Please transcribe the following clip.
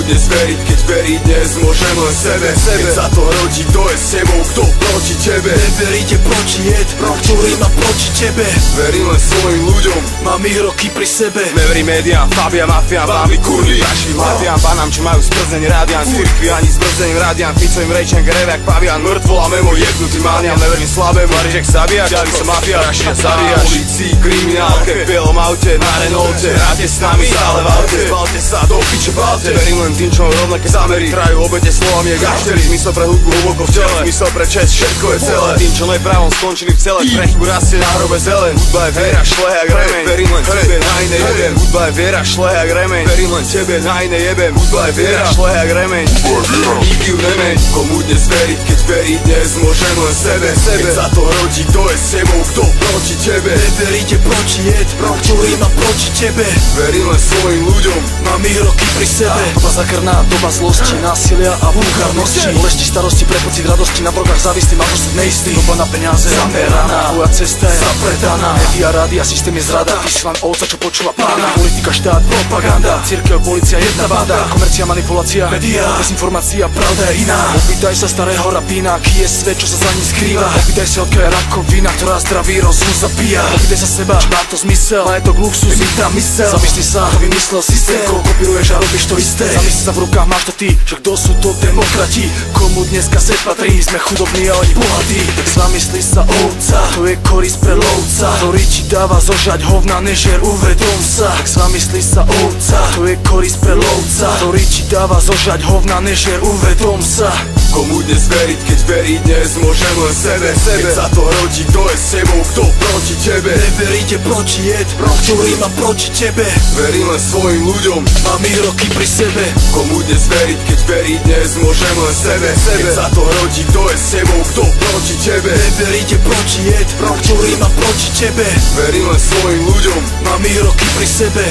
dnes veriť, keď veriť dnes môžem len sebe. Keď sa to rodí, kto je s tebou, kto proti tebe. Neveríte proti jed, ktorý má proti tebe. Verím len svojim ľuďom, mám ich roky pri sebe. neverím médiám, Fabia, mafia, vám kurví našim hadiam, panám, čo majú zbrzdený rádian. Cirkvi ani zbrzdeným rádian, Ficovým rejčem, greve jak pavian. Mŕtvo a memo jebnutý mániam, neverím slabému, Marižek zabíjaš, ďalej som mafia, rašia zabíjaš. Polícii, kriminálke, v bielom aute, na Renaulte, hráte s nami stále v aute. Zbalte sa, do piče balte. Verím len tým, čo mám rovnaké zámery, trajú obete slovami jak gaštery. Zmysel pre hudbu hlboko v tele, zmysel pre čest, všetko je celé. Tým, čo nepravom skončili v celé, pre chybu rastie na hrobe zelen. Hudba je viera, šlehe jak remeň, verím len tebe, na iné jebem. Hudba je viera, šlehe jak remeň, verím len tebe, na iné jebem. Hudba je viera, šlehe jak remeň, nikdy ju nemeň. Komu dnes veriť, keď veriť dnes môžem len sebe. Keď sa to rodí, kto je s tebou, kto proti tebe. Neveríte proti jed, ktorý má proti tebe. Verím len svojim ľuďom, mám ich roky pri sebe. Doba zakrná, doba zlosti, násilia a vulgárnosti. Bolesti, starosti, pre pocit radosti, na brokách závislý, máš osud neistý. Doba na peniaze zameraná, tvoja cesta je zapredaná. Média, rádia, systém je zrada, ty si len ovca, čo počúva pána. Politika, štát, propaganda, cirkev, policia, jedna banda. Komercia, manipulácia, média, dezinformácia, pravda je iná. Opýtaj sa starého rabína, aký je svet, čo sa za ním skrýva. Opýtaj sa, odkiaľ je rakovina, ktorá zdravý rozum zabíja. Opýtaj sa seba, či má to zmysel, majetok, luxus, vítá mysel. Zamysli sa, vymyslel systém, koho kopíruješ a robíš to isté. Zamysli sa, v rukách máš to ty, že kto sú to demokrati. Komu dneska svet patrí, sme chudobní a oni bohatí. Tak zamysli sa, ovca, to je korisť pre lovca, ktorý ti dáva zožať hovna, nežer, uvedom sa. Tak zamysli sa, ovca, to je korisť pre lovca, ktorý ti dáva zožať hovna, nežer, uvedom sa. Komu dnes veriť, keď veriť dnes môžem len sebe. Keď sa to rodí, kto je s tebou, kto proti tebe. Neveríte proti jed, ktorý má proti tebe. Verím len svojim ľuďom, mám ich roky pri sebe. Komu dnes veriť, keď veriť dnes môžem len sebe. Keď sa to rodí, kto je s tebou, kto proti tebe. Neveríte proti jed, ktorý má proti tebe. Verím len svojim ľuďom, mám ich roky pri sebe.